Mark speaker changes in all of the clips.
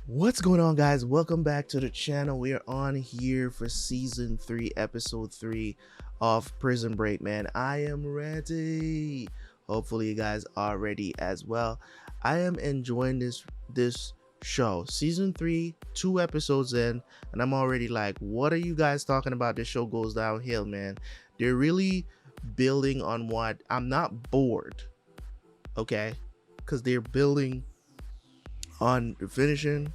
Speaker 1: What's going on, guys? Welcome back to the channel. We are on here for season 3 episode 3 of Prison Break, man. I am ready. Hopefully you guys are ready as well. I am enjoying this show. Season 3, 2 episodes in, and I'm already like, what are you guys talking about? This show goes downhill, man. They're really building on what I'm not bored, okay? Because they're building on the finishing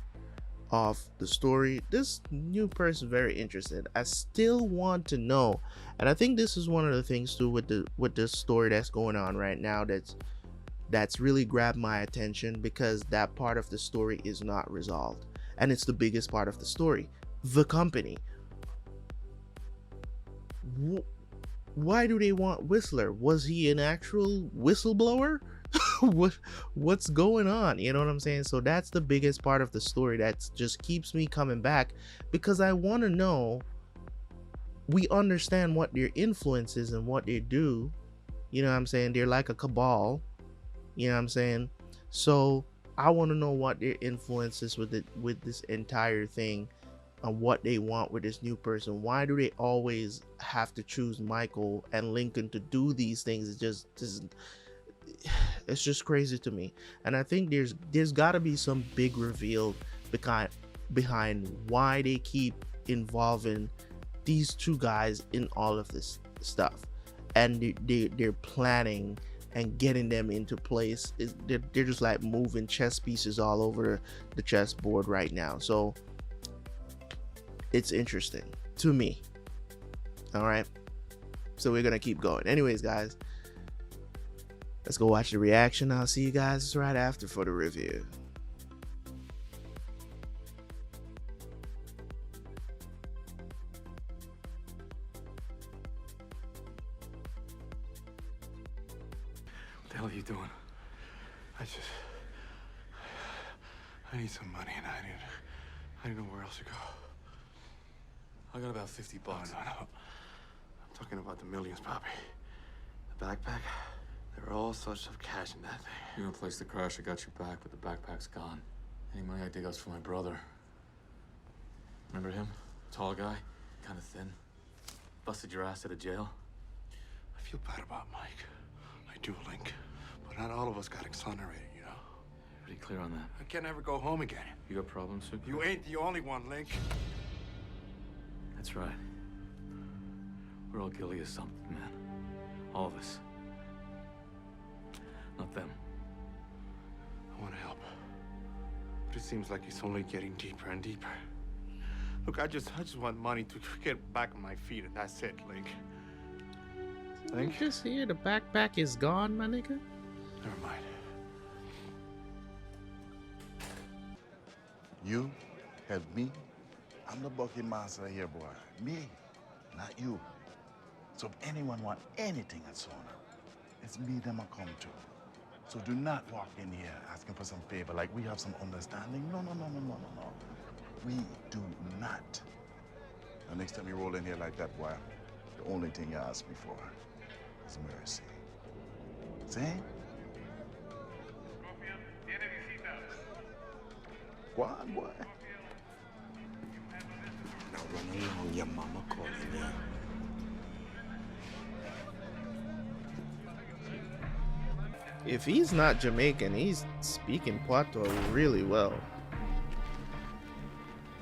Speaker 1: of the story. This new person very interested. I still want to know, and I think this is one of the things too with the story that's going on right now that's really grabbed my attention, because that part of the story is not resolved, and it's the biggest part of the story. The company. Why do they want Whistler? Was he an actual whistleblower? What's going on? You know what I'm saying? So that's the biggest part of the story that just keeps me coming back, because I want to know. We understand what their influence is and what they do. You know what I'm saying? They're like a cabal. You know what I'm saying? So I want to know what their influence is with this entire thing, and what they want with this new person. Why do they always have to choose Michael and Lincoln to do these things? It's just crazy to me. And I think there's got to be some big reveal behind why they keep involving these two guys in all of this stuff, and they're planning and getting them into place. They're just like moving chess pieces all over the chessboard right now. So it's interesting to me. All right, so we're gonna keep going. Anyways, guys, let's go watch the reaction. I'll see you guys right after for the review.
Speaker 2: What the hell are you doing? I need some money, and I didn't know where else to go. I got about 50 bucks. No. I'm talking about the millions, Poppy. The backpack. There are all sorts of cash in that thing.
Speaker 3: You're gonna place the crash. I got your back, but the backpack's gone. Any money I dig out's for my brother. Remember him? Tall guy, kind of thin. Busted your ass out of jail.
Speaker 2: I feel bad about Mike. I do, Link. But not all of us got exonerated, you know?
Speaker 3: Pretty clear on that.
Speaker 2: I can't ever go home again.
Speaker 3: You got problems, Super?
Speaker 2: You ain't the only one, Link.
Speaker 3: That's right. We're all guilty of something, man. All of us. Not them.
Speaker 2: I want to help. But it seems like it's only getting deeper and deeper. Look, I just want money to get back on my feet, and that's it, Link. Link?
Speaker 1: Just here, the backpack is gone, my nigga.
Speaker 2: Never mind.
Speaker 4: You help me. I'm the bucket master here, boy. Me, not you. So if anyone want anything at Sona, it's me them I come to. So do not walk in here asking for some favor like we have some understanding. No. We do not. The next time you roll in here like that, boy, the only thing you ask me for is mercy. See? Go on, boy.
Speaker 2: Now run along, your mama calling you.
Speaker 1: If he's not Jamaican, he's speaking Puerto really well.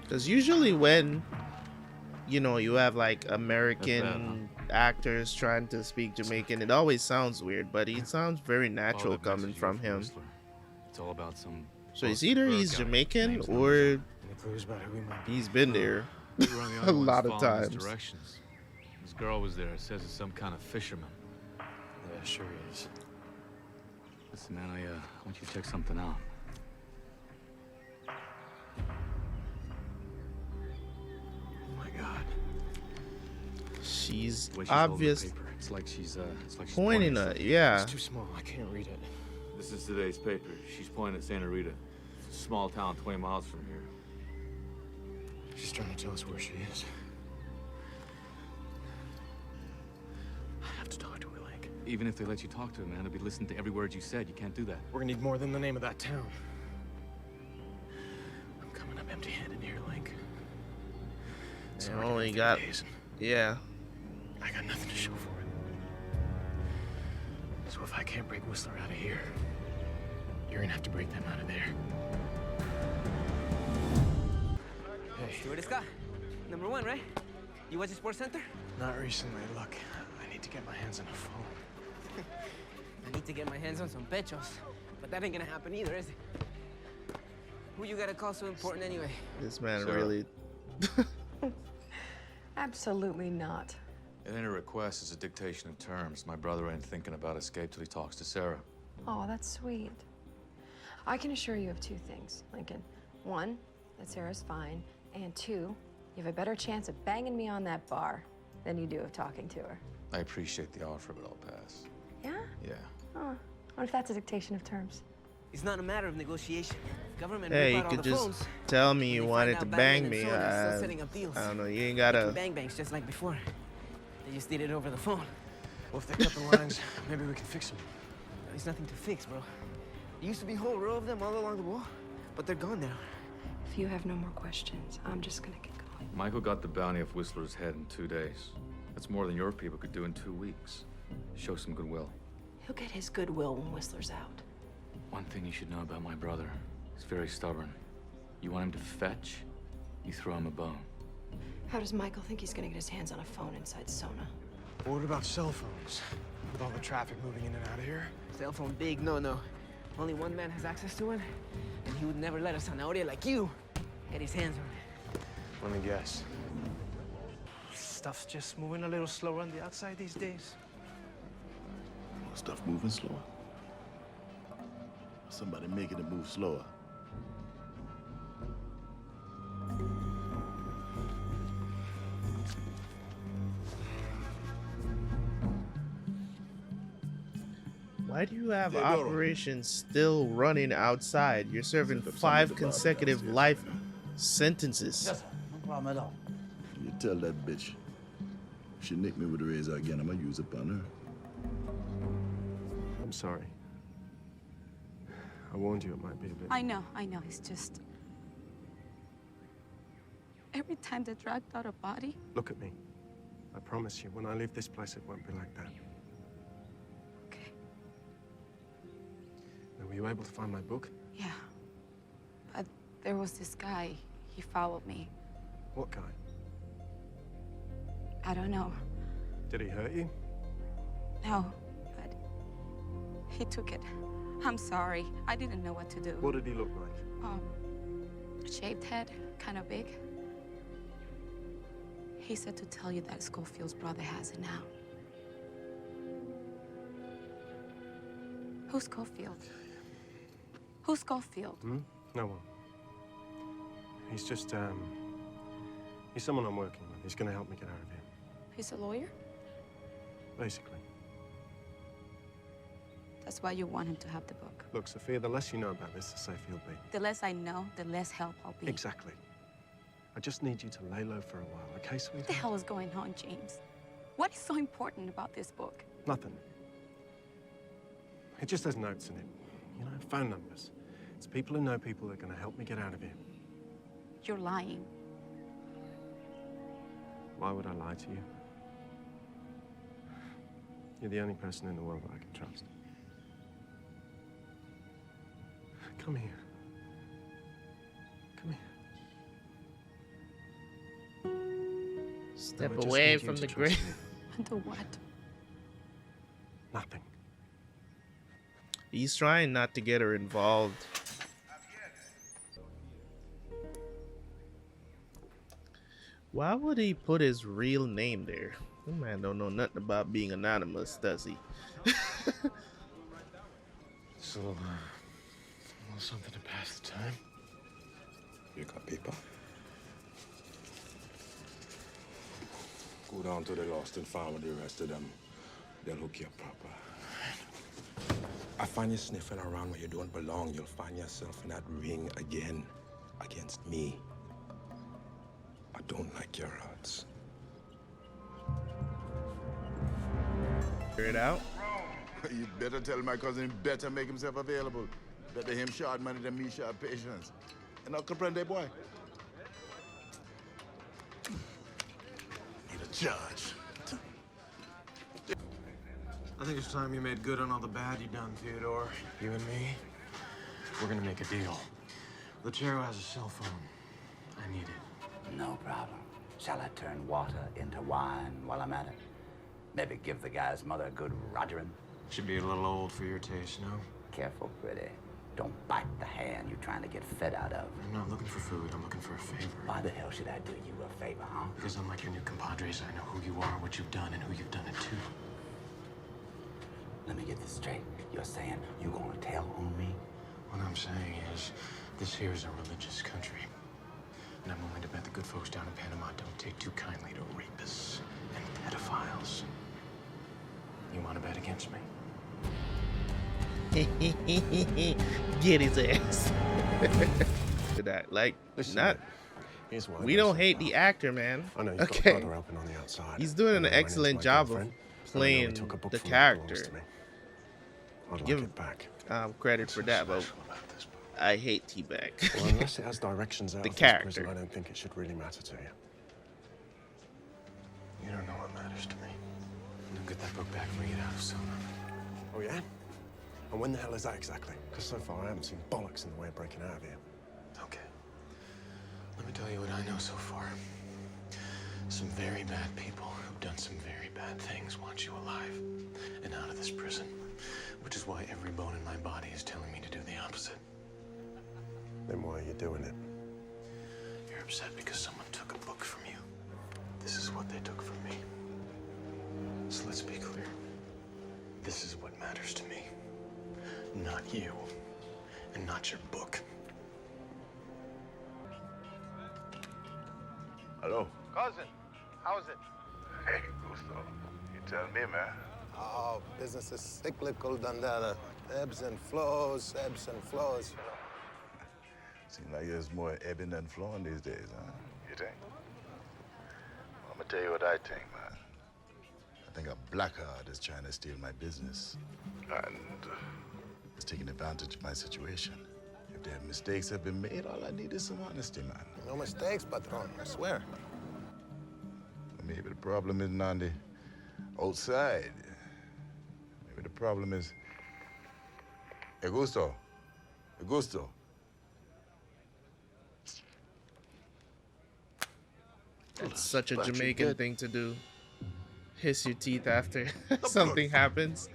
Speaker 1: Because usually when, you have like American actors trying to speak Jamaican, it always sounds weird, but it sounds very natural coming from him.
Speaker 3: It's all about some.
Speaker 1: So it's either he's Jamaican or he's been there a lot of times.
Speaker 3: Directions. This girl was there. It says it's some kind of fisherman.
Speaker 2: Yeah, sure is.
Speaker 3: Listen, man, I want you to check something out.
Speaker 2: Oh my God.
Speaker 1: She's
Speaker 3: The way she's holding the
Speaker 1: obvious
Speaker 3: paper, it's like she's
Speaker 1: pointing at, yeah.
Speaker 2: It's too small. I can't read it.
Speaker 3: This is today's paper. She's pointing at Santa Rita. It's a small town 20 miles from here.
Speaker 2: She's trying to tell us where she is. I have to talk to her, Link.
Speaker 3: Even if they let you talk to him, man, they'll be listening to every word you said. You can't do that.
Speaker 2: We're gonna need more than the name of that town. I'm coming. It's
Speaker 1: I
Speaker 2: already
Speaker 1: only
Speaker 2: been
Speaker 1: got,
Speaker 2: 3 days.
Speaker 1: yeah.
Speaker 2: I got nothing to show for it. So if I can't break Whistler out of here, you're gonna have to break them out of there. Hey,
Speaker 5: Stewardesca, number one, right? You watch the Sports Center?
Speaker 2: not recently. Look, I need to get my hands on a phone.
Speaker 5: I need to get my hands on some pechos, but that ain't gonna happen either, is it? Who you gotta call so important anyway?
Speaker 1: This man
Speaker 3: Sara.
Speaker 1: really.
Speaker 6: Absolutely not.
Speaker 3: It ain't a request, it's a dictation of terms. My brother ain't thinking about escape till he talks to Sarah.
Speaker 6: Oh, that's sweet. I can assure you of two things, Lincoln. One, that Sarah's fine, and two, you have a better chance of banging me on that bar than you do of talking to her.
Speaker 3: I appreciate the offer, but I'll pass.
Speaker 6: Yeah?
Speaker 3: Yeah.
Speaker 6: Oh, what if that's a dictation of terms?
Speaker 5: It's not a matter of negotiation. Government
Speaker 1: Hey,
Speaker 5: rip
Speaker 1: you
Speaker 5: out all
Speaker 1: could
Speaker 5: the
Speaker 1: just
Speaker 5: phones.
Speaker 1: tell me
Speaker 5: When
Speaker 1: you
Speaker 5: they
Speaker 1: wanted
Speaker 5: find
Speaker 1: to
Speaker 5: out
Speaker 1: bang
Speaker 5: Batman
Speaker 1: me.
Speaker 5: and Sony are still setting up deals.
Speaker 1: I don't know. You ain't
Speaker 5: Making
Speaker 1: gotta.
Speaker 5: bang bangs just like before. They just did it over the phone.
Speaker 2: Well, if they cut the lines, maybe we can fix them.
Speaker 5: There's nothing to fix, bro. There used to be a whole row of them all along the wall, but they're gone now.
Speaker 6: If you have no more questions, I'm just gonna get going.
Speaker 3: Michael got the bounty off Whistler's head in 2 days. That's more than your people could do in 2 weeks. Show some goodwill.
Speaker 6: He'll get his goodwill when Whistler's out.
Speaker 3: One thing you should know about my brother. He's very stubborn. You want him to fetch, you throw him a bone.
Speaker 6: How does Michael think he's gonna get his hands on a phone inside Sona?
Speaker 2: What about cell phones? With all the traffic moving in and out of here?
Speaker 5: Cell phone big, no. Only one man has access to it, and he would never let a zanahoria like you get his hands on it.
Speaker 2: Let me guess. Stuff's just moving a little slower on the outside these days.
Speaker 4: Stuff moving slower. Somebody making it move slower.
Speaker 1: Why do you have
Speaker 4: Lechero.
Speaker 1: operations still running outside? You're serving 5 consecutive life sentences.
Speaker 7: Yes, sir. No problem at all.
Speaker 4: You tell that bitch. If she nick me with a razor again, I'm gonna use it on her.
Speaker 2: I'm sorry. I warned you it might be a bit...
Speaker 8: I know. It's just... Every time they dragged out a body,
Speaker 2: Look at me. I promise you, when I leave this place, it won't be like that.
Speaker 8: okay,
Speaker 2: Now, were you able to find my book?
Speaker 8: yeah. But there was this guy, he followed me.
Speaker 2: What guy?
Speaker 8: I don't know.
Speaker 2: Did he hurt you?
Speaker 8: No, but he took it. I'm sorry. I didn't know what to do.
Speaker 2: What did he look like?
Speaker 8: Shaved head, kind of big. He said to tell you that Schofield's brother has it now. Who's Schofield? Who's Schofield?
Speaker 2: No one. He's just, he's someone I'm working with. He's gonna help me get out of here,
Speaker 8: He's a lawyer?
Speaker 2: basically.
Speaker 8: That's why you want him to have the book.
Speaker 2: Look, Sophia, the less you know about this, the safer you'll be.
Speaker 8: The less I know, the less help I'll be.
Speaker 2: Exactly. I just need you to lay low for a while, okay,
Speaker 8: What the
Speaker 2: sweetheart?
Speaker 8: hell is going on, James? What is so important about this book?
Speaker 2: Nothing. It just has notes in it. You know, phone numbers. It's people who know people that are gonna help me get out of here.
Speaker 8: You're lying.
Speaker 2: Why would I lie to you? You're the only person in the world that I can trust. Come here. Come here.
Speaker 1: Step
Speaker 2: I just
Speaker 1: away
Speaker 2: need you
Speaker 1: from
Speaker 2: to
Speaker 1: the
Speaker 2: trust
Speaker 1: grave.
Speaker 2: me.
Speaker 8: Under what?
Speaker 2: Nothing.
Speaker 1: He's trying not to get her involved. Why would he put his real name there? That man don't know nothing about being anonymous, does he?
Speaker 2: So, a little something to pass the time.
Speaker 9: You got paper? Go down to the lost and found with the rest of them. They'll hook you up proper. I find you sniffing around where you don't belong. You'll find yourself in that ring again against me. I don't like your odds.
Speaker 1: Figure it out.
Speaker 4: You better tell my cousin he better make himself available. Better him short money than me short patience. You know, comprende, boy? judge.
Speaker 2: I think it's time you made good on all the bad you done, Theodore. You and me, we're gonna make a deal. Lechero has a cell phone. I need it.
Speaker 7: No problem. Shall I turn water into wine while I'm at it? Maybe give the guy's mother a good rogering?
Speaker 2: Should be a little old for your taste, no?
Speaker 7: Careful, pretty. Don't bite the hand you're trying to get fed out of.
Speaker 2: I'm not looking for food, I'm looking for a favor.
Speaker 7: Why the hell should I do you a favor, huh?
Speaker 2: Because unlike your new compadres, I know who you are, what you've done, and who you've done it to.
Speaker 7: Let me get this straight. You're saying you're gonna tell on me?
Speaker 2: What I'm saying is, this here is a religious country. And I'm willing to bet the good folks down in Panama don't take too kindly to rapists and pedophiles. You want to bet against me?
Speaker 1: Get his ass. To that, like,
Speaker 9: Listen,
Speaker 1: not.
Speaker 9: man, here's what I
Speaker 1: We
Speaker 9: got
Speaker 1: don't
Speaker 9: so
Speaker 1: hate
Speaker 9: far.
Speaker 1: the actor, man.
Speaker 9: I know you've got a
Speaker 1: Okay,
Speaker 9: brother helping on the outside.
Speaker 1: he's doing
Speaker 9: I
Speaker 1: an
Speaker 9: know my name's
Speaker 1: excellent
Speaker 9: my
Speaker 1: job of
Speaker 9: girlfriend, and I know
Speaker 1: playing
Speaker 9: he took a book
Speaker 1: the
Speaker 9: from me that belongs
Speaker 1: character.
Speaker 9: to me. I'd like
Speaker 1: Give
Speaker 9: it
Speaker 1: him
Speaker 9: back.
Speaker 1: credit for that, but
Speaker 2: about this book?
Speaker 1: I hate T-Bag.
Speaker 9: Well, unless it has directions out
Speaker 1: The
Speaker 9: of this
Speaker 1: character.
Speaker 9: prison, I don't think it should really matter to you.
Speaker 2: You don't know what matters to me. You'll get that book back when we get out of Sona.
Speaker 9: Oh, yeah? And when the hell is that exactly? Because so far I haven't seen bollocks in the way of breaking out of here.
Speaker 2: Okay. Let me tell you what I know so far. Some very bad people who've done some very bad things want you alive and out of this prison, which is why every bone in my body is telling me to do the opposite.
Speaker 9: Then why are you doing it?
Speaker 2: You're upset because someone took a book from you. This is what they took from me. So let's be clear. This is what matters to me. Not you, and not your book.
Speaker 4: Hello?
Speaker 10: Cousin, how's it?
Speaker 4: Hey, Gusto. You tell me, man.
Speaker 10: Oh, business is cyclical, Dandana. Ebbs and flows, ebbs and flows.
Speaker 4: Seems like there's more ebbing than flowing these days, huh? You think? Well, I'm gonna tell you what I think, man. I think a blackguard is trying to steal my business. And is taking advantage of my situation. If there mistakes have been made, all I need is some honesty, man.
Speaker 10: No mistakes, patron, I swear.
Speaker 4: Maybe the problem isn't on the outside. Maybe the problem is... Hey, Gusto. Hey, Gusto.
Speaker 1: It's such a
Speaker 4: But you
Speaker 1: Jamaican
Speaker 4: get-
Speaker 1: thing to do. Hiss your teeth after something happens.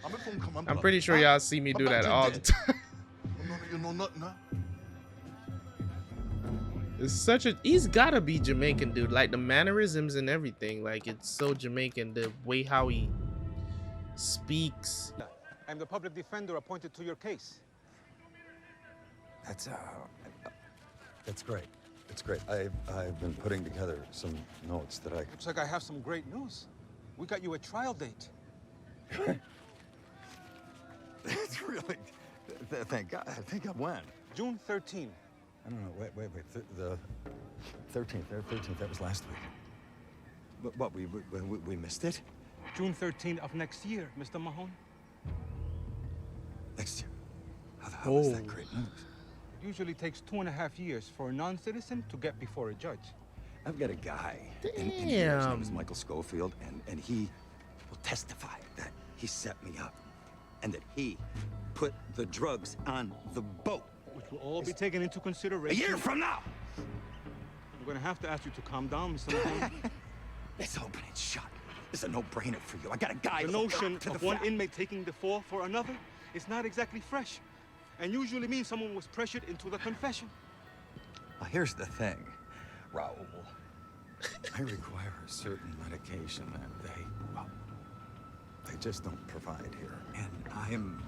Speaker 1: I'm pretty sure y'all see me do that all the time.
Speaker 4: You know nothing, huh?
Speaker 1: It's such a, he's gotta be Jamaican, dude. Like the mannerisms and everything. Like it's so Jamaican. The way how he speaks.
Speaker 11: I'm the public defender appointed to your case.
Speaker 12: That's great. It's great. I've been putting together some notes that I...
Speaker 11: Looks like I have some great news. We got you a trial date.
Speaker 12: It's really... Thank God. Thank God. When?
Speaker 11: June 13.
Speaker 12: I don't know. Wait. The 13th. The 13th. That was last week. What? We missed it?
Speaker 11: June 13th of next year, Mr. Mahone.
Speaker 12: Next year. How is that great news?
Speaker 11: It usually takes 2.5 years for a non-citizen to get before a judge.
Speaker 12: I've got a guy. And his name is
Speaker 1: Damn.
Speaker 12: Michael Schofield, and he will testify that he set me up and that he put the drugs on the boat.
Speaker 11: Which will all be taken into
Speaker 12: A
Speaker 11: consideration.
Speaker 12: year from now!
Speaker 11: I'm gonna have to ask you to calm down, Mr. Mahone.
Speaker 12: Let's open it shut. It's a no-brainer for you. I got a guy
Speaker 11: The
Speaker 12: hooked up
Speaker 11: notion
Speaker 12: to
Speaker 11: of
Speaker 12: the
Speaker 11: one
Speaker 12: fact.
Speaker 11: inmate taking the fall for another is not exactly fresh, and usually means someone was pressured into the confession.
Speaker 12: Well, here's the thing, Raul. I require a certain medication that they just don't provide here. And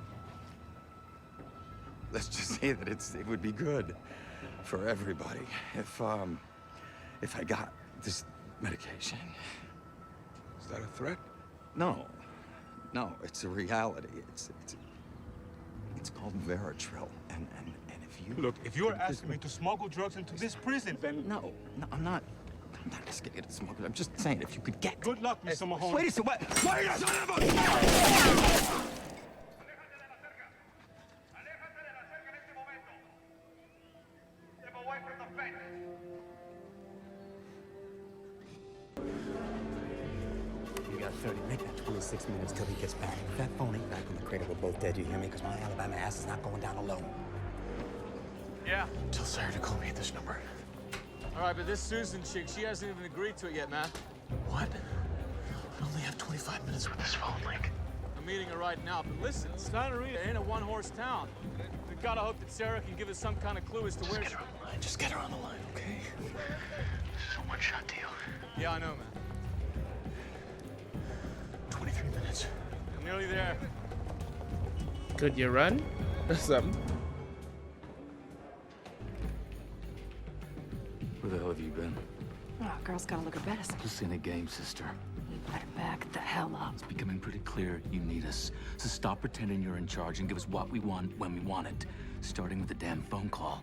Speaker 12: let's just say that it would be good for everybody if I got this medication.
Speaker 11: Is that a threat?
Speaker 12: No, it's a reality. It's called Veritril, and if you
Speaker 11: Look, if you're asking me to smuggle drugs into this prison, then
Speaker 12: no, I'm not asking you to smoke it. I'm just saying if you could get.
Speaker 11: good luck, Mr. Mahone.
Speaker 12: Wait a second. Wait a second.
Speaker 7: got 30, make that 26 minutes till he gets back. If that phone ain't back on the cradle, we're both dead, you hear me? Because my Alabama ass is not going down alone.
Speaker 2: Yeah. Tell Sarah to call me at this number.
Speaker 3: All right, but this Susan chick, she hasn't even agreed to it yet, man.
Speaker 2: What? I only have 25 minutes with this phone link.
Speaker 3: I'm meeting her right now, but listen, Santa Rita ain't a one-horse town. We've got to hope that Sarah can give us some kind of clue as to where
Speaker 2: Just get her on the line. Just get her on the line, okay? This is a one-shot deal.
Speaker 3: Yeah, I know, man.
Speaker 2: 23 minutes.
Speaker 3: I'm nearly there.
Speaker 1: Could you run? Or something.
Speaker 3: Where the hell have you been?
Speaker 6: Oh, girl's gotta look her best.
Speaker 3: Just in a game, sister.
Speaker 6: You better back the hell up.
Speaker 3: It's becoming pretty clear you need us. So stop pretending you're in charge and give us what we want when we want it. Starting with the damn phone call.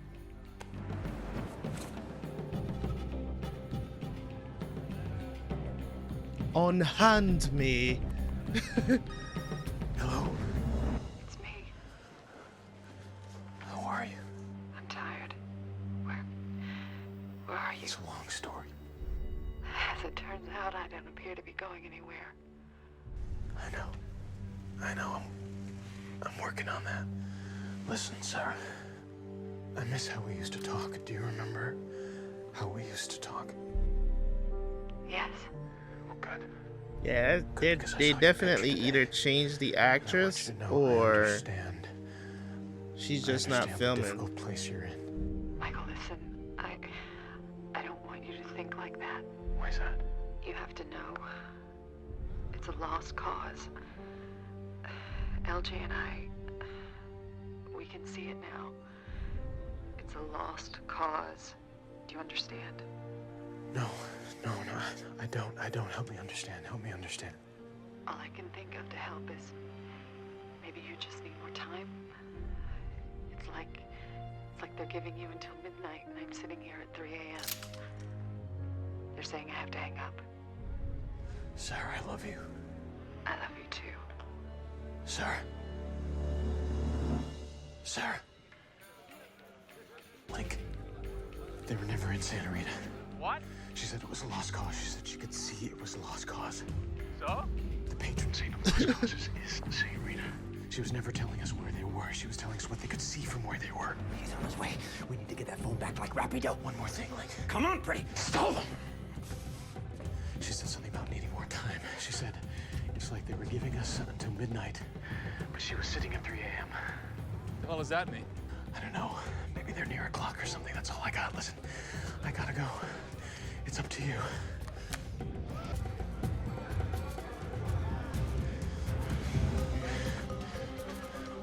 Speaker 1: Unhand me.
Speaker 2: Hello?
Speaker 6: It's me.
Speaker 2: How are you?
Speaker 6: I'm tired. Where are you?
Speaker 2: It's a long story.
Speaker 6: As it turns out, I don't appear to be going anywhere.
Speaker 2: I know. I'm working on that. Listen, Sarah. I miss how we used to talk. Do you remember how we used to talk?
Speaker 6: Yes.
Speaker 2: Well, good.
Speaker 1: Yeah, they definitely either changed the actress or she's just not filming.
Speaker 2: The difficult place you're in.
Speaker 6: Michael, listen, I don't want you to think like that.
Speaker 2: Why is that?
Speaker 6: You have to know. It's a lost cause. LJ and I, we can see it now. It's a lost cause. Do you understand?
Speaker 2: No, I don't. Help me understand. Help me understand.
Speaker 6: All I can think of to help is maybe you just need more time. It's like they're giving you until midnight and I'm sitting here at 3 a.m. They're saying I have to hang up.
Speaker 2: Sarah, I love you.
Speaker 6: I love you too.
Speaker 2: Sarah. Like, they were never in Santa Rita.
Speaker 3: What?
Speaker 2: She said it was a lost cause. She said she could see it was a lost cause.
Speaker 3: So?
Speaker 2: The patron saint of lost causes is Santa Rita. She was never telling us where they were. She was telling us what they could see from where they were.
Speaker 7: He's on his way. We need to get that phone back like rapido.
Speaker 2: One more thing, like,
Speaker 7: Come on, pretty.
Speaker 2: stall them. She said something about needing more time. She said it's like they were giving us until midnight, but she was sitting at 3 a.m.
Speaker 3: The hell does that mean?
Speaker 2: I don't know. Maybe they're near a clock or something. That's all I got. Listen, I gotta go. It's up to you.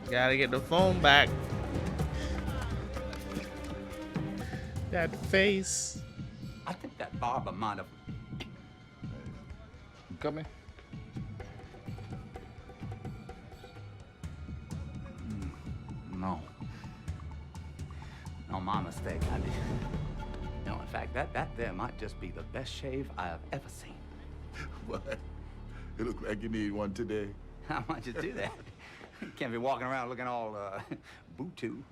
Speaker 1: Gotta get the phone back. That face.
Speaker 7: I think that barber might have...
Speaker 12: You coming?
Speaker 7: No. No, my mistake. I did. No, in fact, that there might just be the best shave I have ever seen.
Speaker 4: What? It looks like you need one today.
Speaker 7: How might you do that? You can't be walking around looking all, boo-too.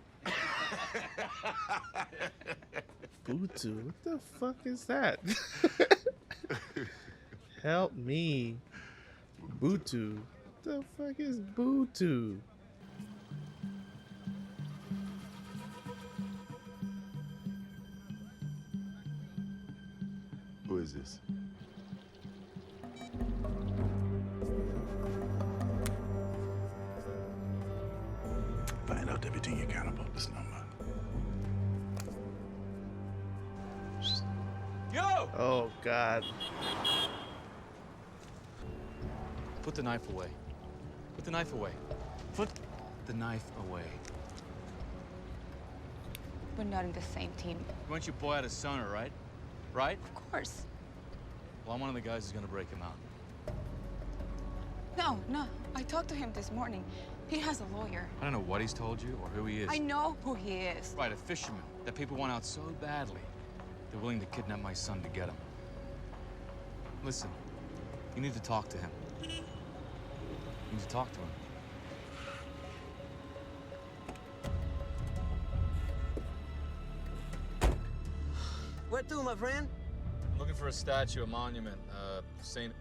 Speaker 1: Bluetooth? What the fuck is that? Help me. Bluetooth. What the fuck is Bluetooth?
Speaker 4: Who is this? Find out everything you can about this number.
Speaker 3: Yo!
Speaker 1: Oh, God.
Speaker 3: Put the knife away. Put the knife away. Put the knife away.
Speaker 8: We're not in the same team.
Speaker 3: You want your boy out of Sona, right? Right?
Speaker 8: Of course.
Speaker 3: Well, I'm one of the guys who's gonna break him out.
Speaker 8: No. I talked to him this morning. He has a lawyer.
Speaker 3: I don't know what he's told you or who he is.
Speaker 8: I know who he is.
Speaker 3: Right, a fisherman that people want out so badly, they're willing to kidnap my son to get him. Listen, you need to talk to him. You need to talk to him.
Speaker 5: Where to, my friend?
Speaker 3: Looking for a statue, a monument. Saint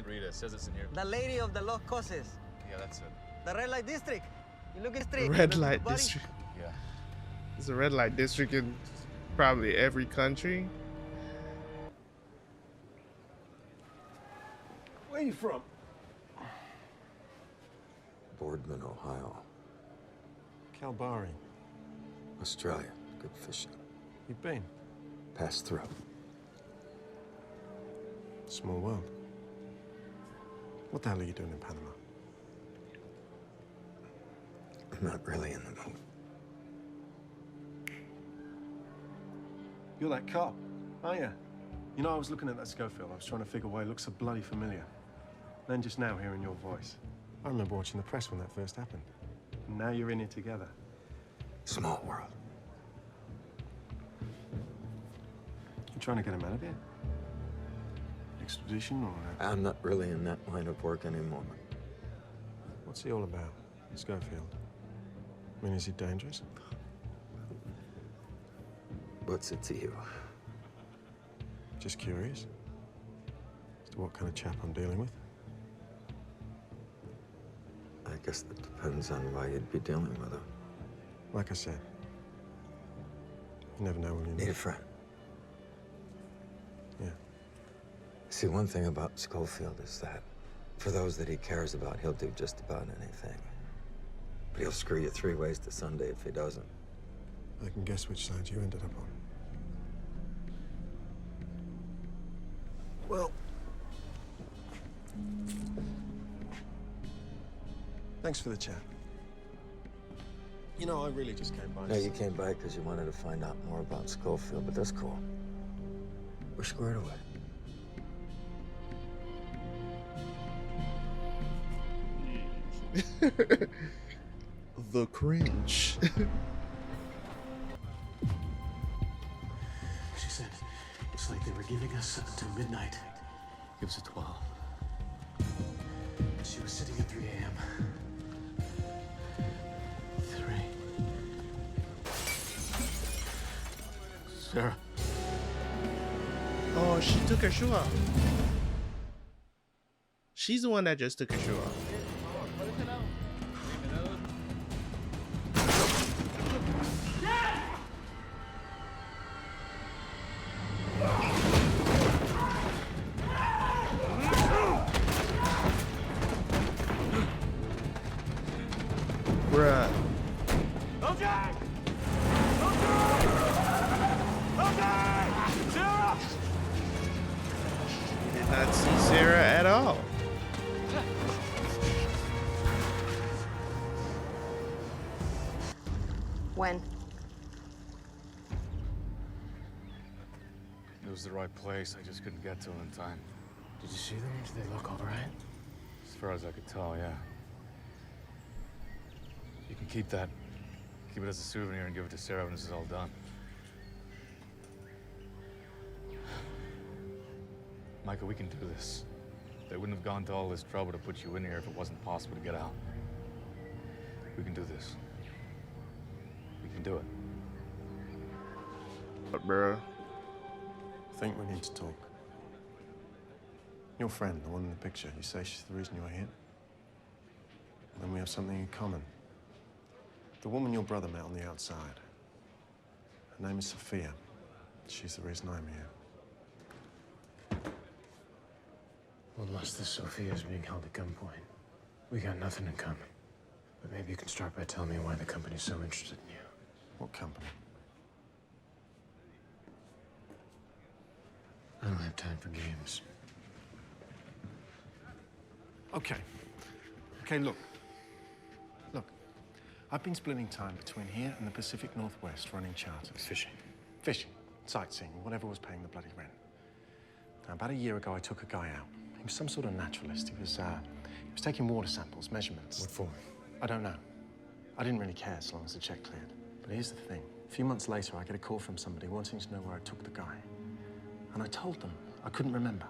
Speaker 3: Rita. It says it's in here.
Speaker 5: The Lady of the Lost Causes.
Speaker 3: Yeah, that's it.
Speaker 5: The red light district. You look at street.
Speaker 1: Red light district.
Speaker 3: Yeah.
Speaker 1: There's a red light district in probably every country.
Speaker 9: Where you from?
Speaker 12: Boardman, Ohio.
Speaker 9: Kalbarri.
Speaker 12: Australia. Good fishing.
Speaker 9: You've been?
Speaker 12: Pass through.
Speaker 9: Small world. What the hell are you doing in Panama?
Speaker 12: I'm not really in the mood.
Speaker 9: You're that cop, aren't you? You know, I was looking at that Schofield. I was trying to figure why it looks so bloody familiar. Then just now hearing your voice. I remember watching the press when that first happened. And now you're in it together.
Speaker 12: Small world.
Speaker 9: You trying to get him out of here? Extradition or...
Speaker 12: I'm not really in that line of work anymore.
Speaker 9: What's he all about, Schofield? I mean, is he dangerous?
Speaker 12: What's it to you?
Speaker 9: Just curious as to what kind of chap I'm dealing with.
Speaker 12: I guess that depends on why you'd be dealing with him.
Speaker 9: Like I said, you never know when you
Speaker 12: Need a friend.
Speaker 9: Yeah.
Speaker 12: See, one thing about Schofield is that for those that he cares about, he'll do just about anything. But he'll screw you 3 ways to Sunday if he doesn't.
Speaker 9: I can guess which side you ended up on. Well, thanks for the chat. You know, I really just came by.
Speaker 12: No, you came by because you wanted to find out more about Schofield, but that's cool. We're squared away.
Speaker 1: The cringe.
Speaker 2: She said it's like they were giving us until midnight.
Speaker 3: It was at 12.
Speaker 2: She was sitting at 3 a.m. 3.
Speaker 3: Sarah.
Speaker 1: Oh, she took her shoe off. She's the one that just took her shoe off. Bruh.
Speaker 11: LJ! LJ! LJ! Sara!
Speaker 1: Did not see Sarah at all.
Speaker 6: When?
Speaker 3: It was the right place. I just couldn't get to it in time.
Speaker 2: Did you see them? Did they look all right?
Speaker 3: As far as I could tell, yeah. You can keep that. Keep it as a souvenir and give it to Sarah when this is all done. Micah, we can do this. They wouldn't have gone to all this trouble to put you in here if it wasn't possible to get out. We can do this. We can do it.
Speaker 1: But bruh.
Speaker 9: I think we need to talk. Your friend, the one in the picture, you say she's the reason you're here? And then we have something in common. The woman your brother met on the outside. Her name is Sophia. She's the reason I'm here.
Speaker 2: Unless this Sophia is being held at gunpoint, we got nothing in common. But maybe you can start by telling me why the company's so interested in you.
Speaker 9: What company?
Speaker 2: I don't have time for games.
Speaker 9: Okay. Okay, look. Look. I've been splitting time between here and the Pacific Northwest running charters.
Speaker 2: Fishing.
Speaker 9: Fishing, sightseeing, whatever was paying the bloody rent. Now, about a year ago, I took a guy out. He was some sort of naturalist. He was taking water samples, measurements.
Speaker 2: What for?
Speaker 9: I don't know. I didn't really care as long as the check cleared. But here's the thing. A few months later, I get a call from somebody wanting to know where I took the guy. And I told them I couldn't remember.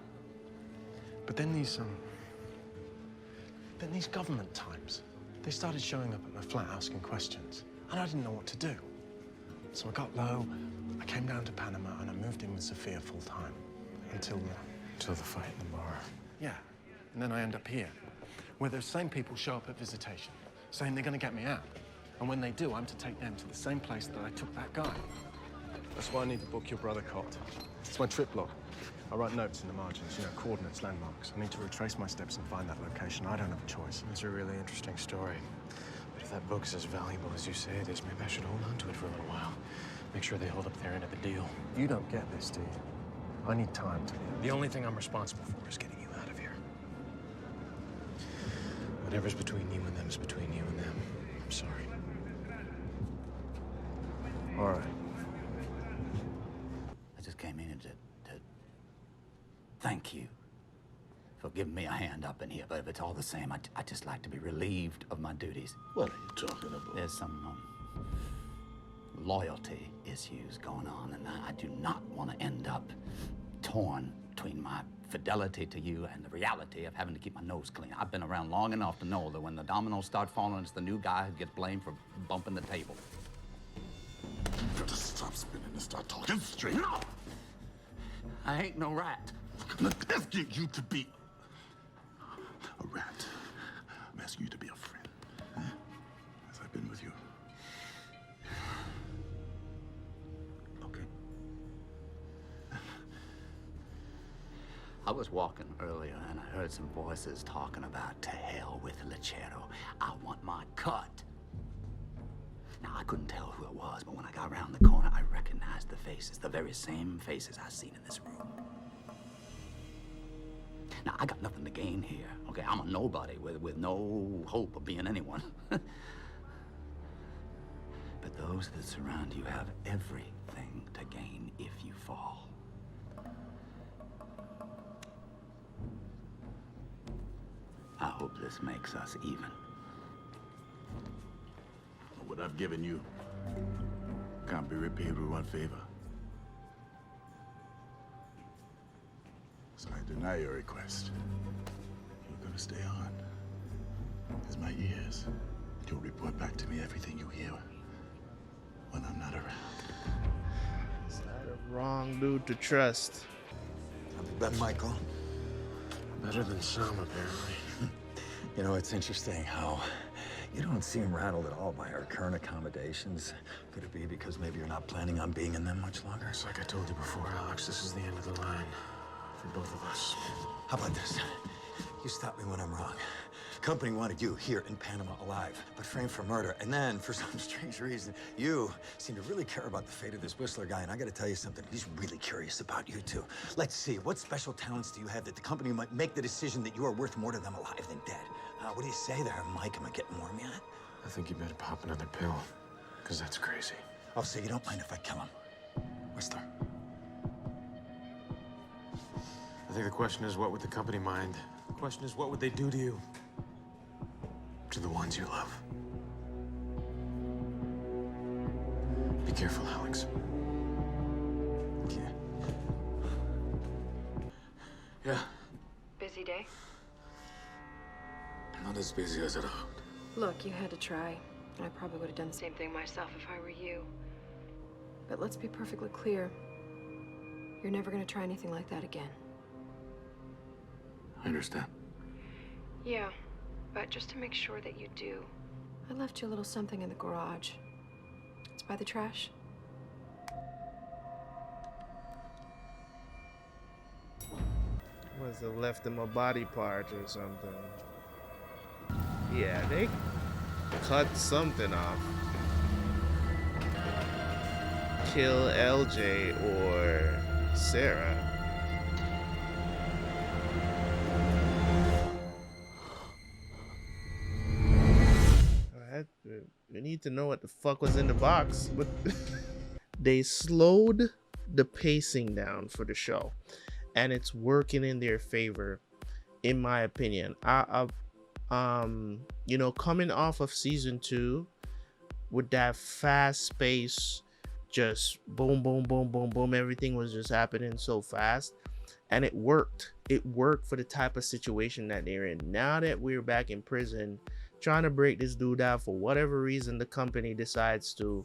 Speaker 9: But then these government types, they started showing up at my flat asking questions. And I didn't know what to do. So I got low, I came down to Panama, and I moved in with Sophia full time.
Speaker 2: Until the fight in the bar.
Speaker 11: Yeah, and then I end up here, where those same people show up at visitation, saying they're gonna get me out. And when they do, I'm to take them to the same place that I took that guy. That's why I need the book your brother copped. It's my trip log. I write notes in the margins, you know, coordinates, landmarks. I need to retrace my steps and find that location. I don't have a choice.
Speaker 2: It's a really interesting story. But if that book's as valuable as you say it is, maybe I should hold on to it for a little while. Make sure they hold up their end of the deal.
Speaker 11: You don't get this, do you? I need time to...
Speaker 2: The only thing I'm responsible for is getting you out of here. Whatever's between you and them is between you and them. I'm sorry.
Speaker 11: All right.
Speaker 7: I just came in to thank you for giving me a hand up in here, but if it's all the same, I'd just like to be relieved of my duties.
Speaker 4: What are you talking about?
Speaker 7: There's some loyalty issues going on, and I do not want to end up torn between my fidelity to you and the reality of having to keep my nose clean. I've been around long enough to know that when the dominoes start falling, it's the new guy who gets blamed for bumping the table.
Speaker 4: You gotta stop spinning and start talking straight. No!
Speaker 7: I ain't no rat.
Speaker 4: I'm asking you to be a rat. I'm asking you to be a friend. Huh? As I've been with you.
Speaker 7: Okay. I was walking earlier and I heard some voices talking about to hell with Lechero. I want my cut. Now, I couldn't tell who it was, but when I got around the corner, I recognized the faces, the very same faces I've seen in this room. Now, I got nothing to gain here, okay? I'm a nobody with no hope of being anyone. But those that surround you have everything to gain if you fall. I hope this makes us even.
Speaker 4: What I've given you can't be repaid with one favor. So I deny your request. You're gonna stay on. As my ears, you'll report back to me everything you hear when I'm not around.
Speaker 1: It's not a wrong dude to trust.
Speaker 12: Have you been, Michael?
Speaker 2: Better than some, apparently.
Speaker 12: You know, it's interesting how you don't seem rattled at all by our current accommodations. Could it be because maybe you're not planning on being in them much longer?
Speaker 2: It's like I told you before, Alex, this is the end of the line for both of us.
Speaker 12: How about this? You stop me when I'm wrong. Company wanted you here in Panama alive, but framed for murder. And then, for some strange reason, you seem to really care about the fate of this Whistler guy. And I gotta tell you something, he's really curious about you too. Let's see, what special talents do you have that the company might make the decision that you are worth more to them alive than dead? What do you say there, Mike? Am I getting warm yet?
Speaker 2: I think you better pop another pill, because that's crazy.
Speaker 12: Oh, so you don't mind if I kill him? Whistler.
Speaker 2: I think the question is, what would the company mind? The question is, what would they do to you? To the ones you love. Be careful, Alex.
Speaker 12: Okay.
Speaker 2: Yeah,
Speaker 6: Busy day?
Speaker 2: not as busy as it hoped.
Speaker 6: Look, you had to try. And I probably would have done the same thing myself if I were you. But let's be perfectly clear. You're never gonna try anything like that again.
Speaker 2: I understand.
Speaker 6: Yeah, but just to make sure that you do, I left you a little something in the garage. It's by the trash.
Speaker 1: Must have left him a body part or something. Yeah, they cut something off. Kill LJ or Sara. We need to know what the fuck was in the box. But they slowed the pacing down for the show, and it's working in their favor, in my opinion. You know, coming off of season 2 with that fast pace, just boom, boom, boom, boom, boom, everything was just happening so fast, and it worked. It worked for the type of situation that they're in. Now that we're back in prison, trying to break this dude out, for whatever reason, the company decides to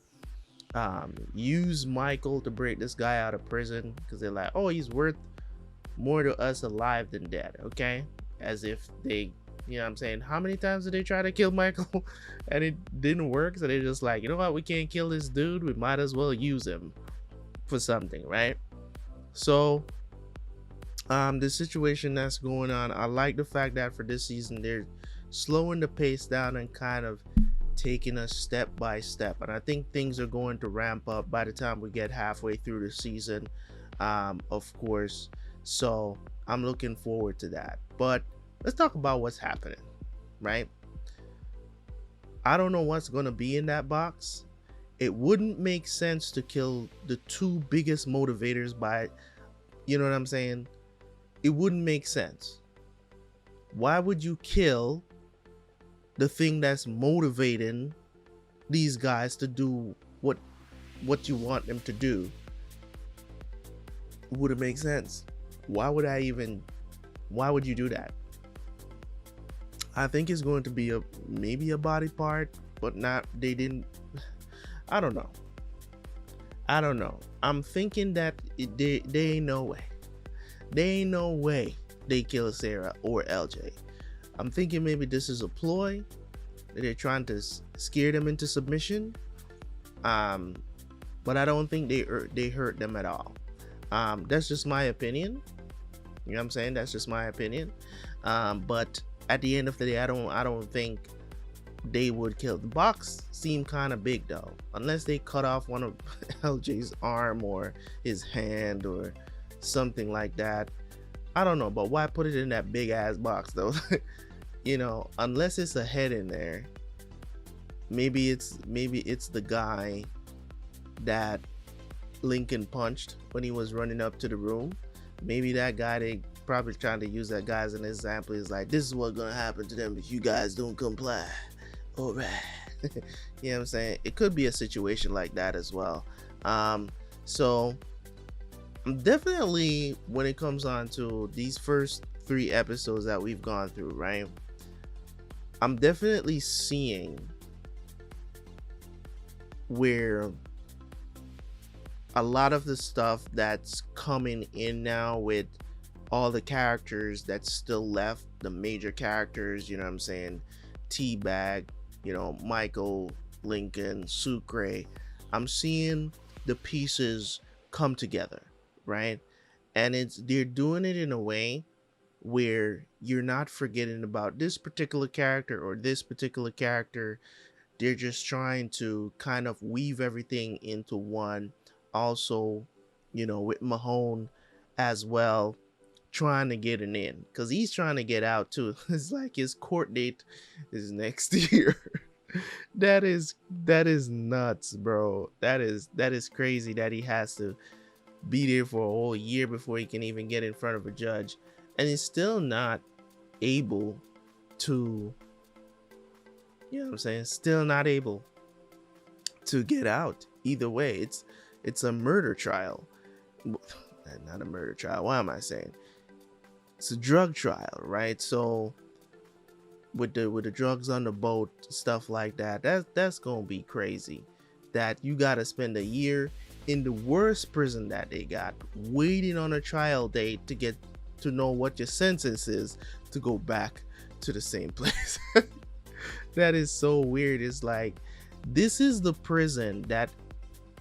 Speaker 1: use Michael to break this guy out of prison because they're like, oh, he's worth more to us alive than dead, okay? As if they, you know what I'm saying? How many times did they try to kill Michael and it didn't work? So they're just like, you know what? We can't kill this dude. We might as well use him for something, right? So the situation that's going on, I like the fact that for this season they're slowing the pace down and kind of taking us step by step, and I think things are going to ramp up by the time we get halfway through the season, of course. So I'm looking forward to that. But let's talk about what's happening, right? I don't know what's going to be in that box. It wouldn't make sense to kill the two biggest motivators by, you know what I'm saying? It wouldn't make sense. Why would you kill the thing that's motivating these guys to do what you want them to do? It wouldn't make sense. Why would you do that? I think it's going to be maybe a body part, but not, they didn't, I don't know. I'm thinking that there ain't no way. There ain't no way they kill Sara or LJ. I'm thinking maybe this is a ploy. They're trying to scare them into submission. But I don't think they hurt them at all. That's just my opinion. You know what I'm saying? That's just my opinion. But at the end of the day, I don't think they would kill. The box seemed kind of big though, unless they cut off one of LJ's arm or his hand or something like that. I don't know, but why put it in that big ass box though? You know, unless it's a head in there. Maybe it's the guy that Lincoln punched when he was running up to the room. Maybe that guy, they probably trying to use that guy as an example. Is like, this is what's gonna happen to them if you guys don't comply. All right. You know what I'm saying? It could be a situation like that as well. So definitely when it comes on to these first 3 episodes that we've gone through, right? I'm definitely seeing where a lot of the stuff that's coming in now with all the characters that's still left, the major characters, you know what I'm saying? Teabag, you know, Michael, Lincoln, Sucre. I'm seeing the pieces come together, right? And they're doing it in a way where you're not forgetting about this particular character or this particular character. They're just trying to kind of weave everything into one. Also, you know, with Mahone as well, trying to get an in, because he's trying to get out too. It's like his court date is next year. that is nuts, bro. That is crazy that he has to be there for a whole year before he can even get in front of a judge, and he's still not able to, you know what I'm saying, still not able to get out. Either way, it's a murder trial. Not a murder trial, why am I saying? It's a drug trial, right? So with the drugs on the boat, stuff like that, that's gonna be crazy. That you gotta spend a year in the worst prison that they got, waiting on a trial date to get to know what your sentence is to go back to the same place. That is so weird. It's like, this is the prison that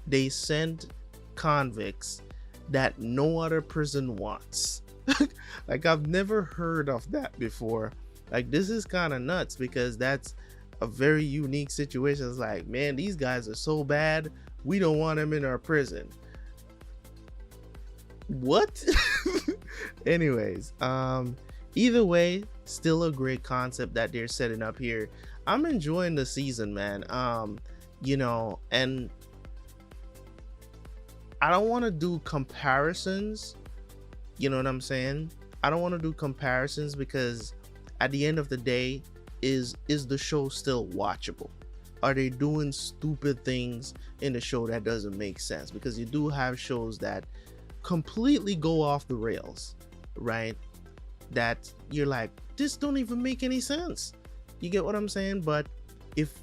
Speaker 1: they send convicts that no other prison wants. Like, I've never heard of that before. Like, this is kind of nuts, because that's a very unique situation. It's like, man, these guys are so bad, we don't want them in our prison. What? Anyways, either way, still a great concept that they're setting up here. I'm enjoying the season, man. You know, and I don't want to do comparisons. You know what I'm saying? I don't want to do comparisons, because at the end of the day, is the show still watchable? Are they doing stupid things in the show that doesn't make sense? Because you do have shows that completely go off the rails, right? That you're like, this don't even make any sense. You get what I'm saying? But if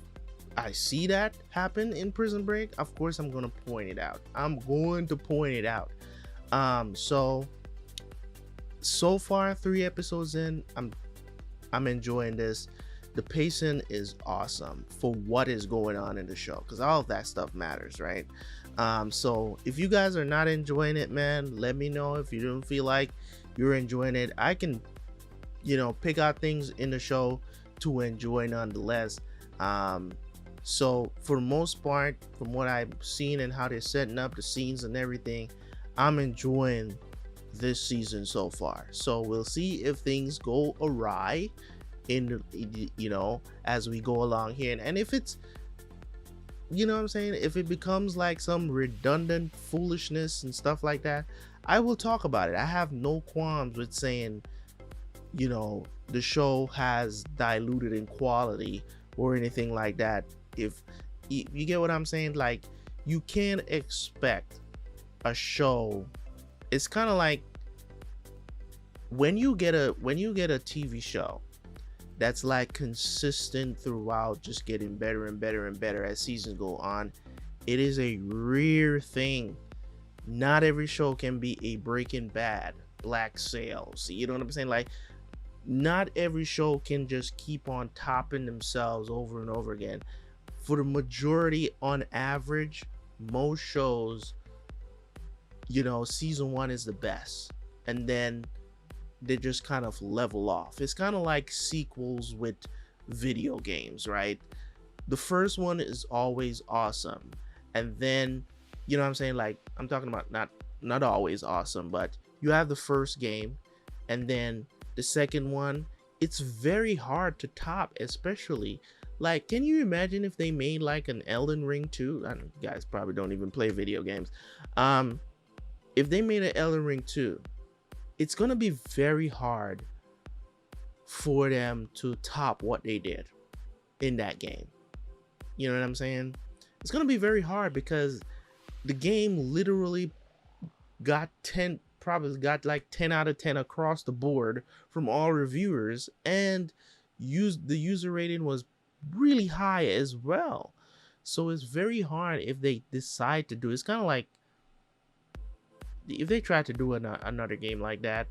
Speaker 1: I see that happen in Prison Break, of course I'm going to point it out. I'm going to point it out. So so far 3 episodes in, I'm enjoying this. The pacing is awesome for what is going on in the show, because all of that stuff matters, right? So if you guys are not enjoying it, man, let me know. If you don't feel like you're enjoying it, I can, you know, pick out things in the show to enjoy nonetheless. So for the most part, from what I've seen and how they're setting up the scenes and everything, I'm enjoying this season so far. So we'll see if things go awry in the, you know, as we go along here, and if it's, you know what I'm saying, if it becomes like some redundant foolishness and stuff like that, I will talk about it. I have no qualms with saying, you know, the show has diluted in quality or anything like that. If you get what I'm saying, like, you can't expect a show. It's kind of like when you get a TV show that's like consistent throughout, just getting better and better and better as seasons go on. It is a rare thing. Not every show can be a Breaking Bad, Black Sails. You know what I'm saying? Like, not every show can just keep on topping themselves over and over again. For the majority, on average, most shows, you know, season 1 is the best, and then they just kind of level off. It's kind of like sequels with video games, right? The first one is always awesome, and then, you know what I'm saying, like, I'm talking about not always awesome, but you have the first game, and then the second one, it's very hard to top. Especially, like, can you imagine if they made like an Elden Ring 2? I know you guys probably don't even play video games. If they made an Elden Ring 2, it's gonna be very hard for them to top what they did in that game. You know what I'm saying? It's gonna be very hard because the game literally probably got like 10 out of 10 across the board from all reviewers, and the user rating was really high as well. So it's very hard if they decide to do. It's kind of like if they try to do another game like that,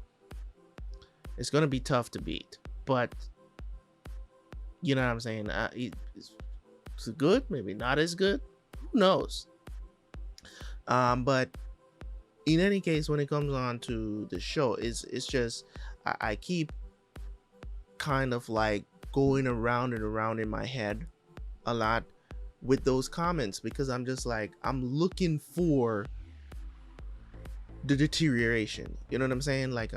Speaker 1: it's gonna be tough to beat. But you know what I'm saying? It's good, maybe not as good. Who knows? But in any case, when it comes on to the show, it's just I keep kind of like going around and around in my head a lot with those comments, because I'm just like, I'm looking for the deterioration. You know what I'm saying? Like,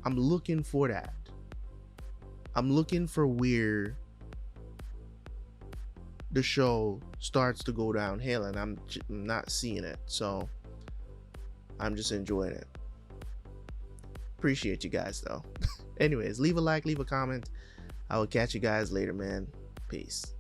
Speaker 1: I'm looking for that. I'm looking for where the show starts to go downhill, and I'm not seeing it. So I'm just enjoying it. Appreciate you guys though. Anyways, leave a like, leave a comment. I will catch you guys later, man. Peace.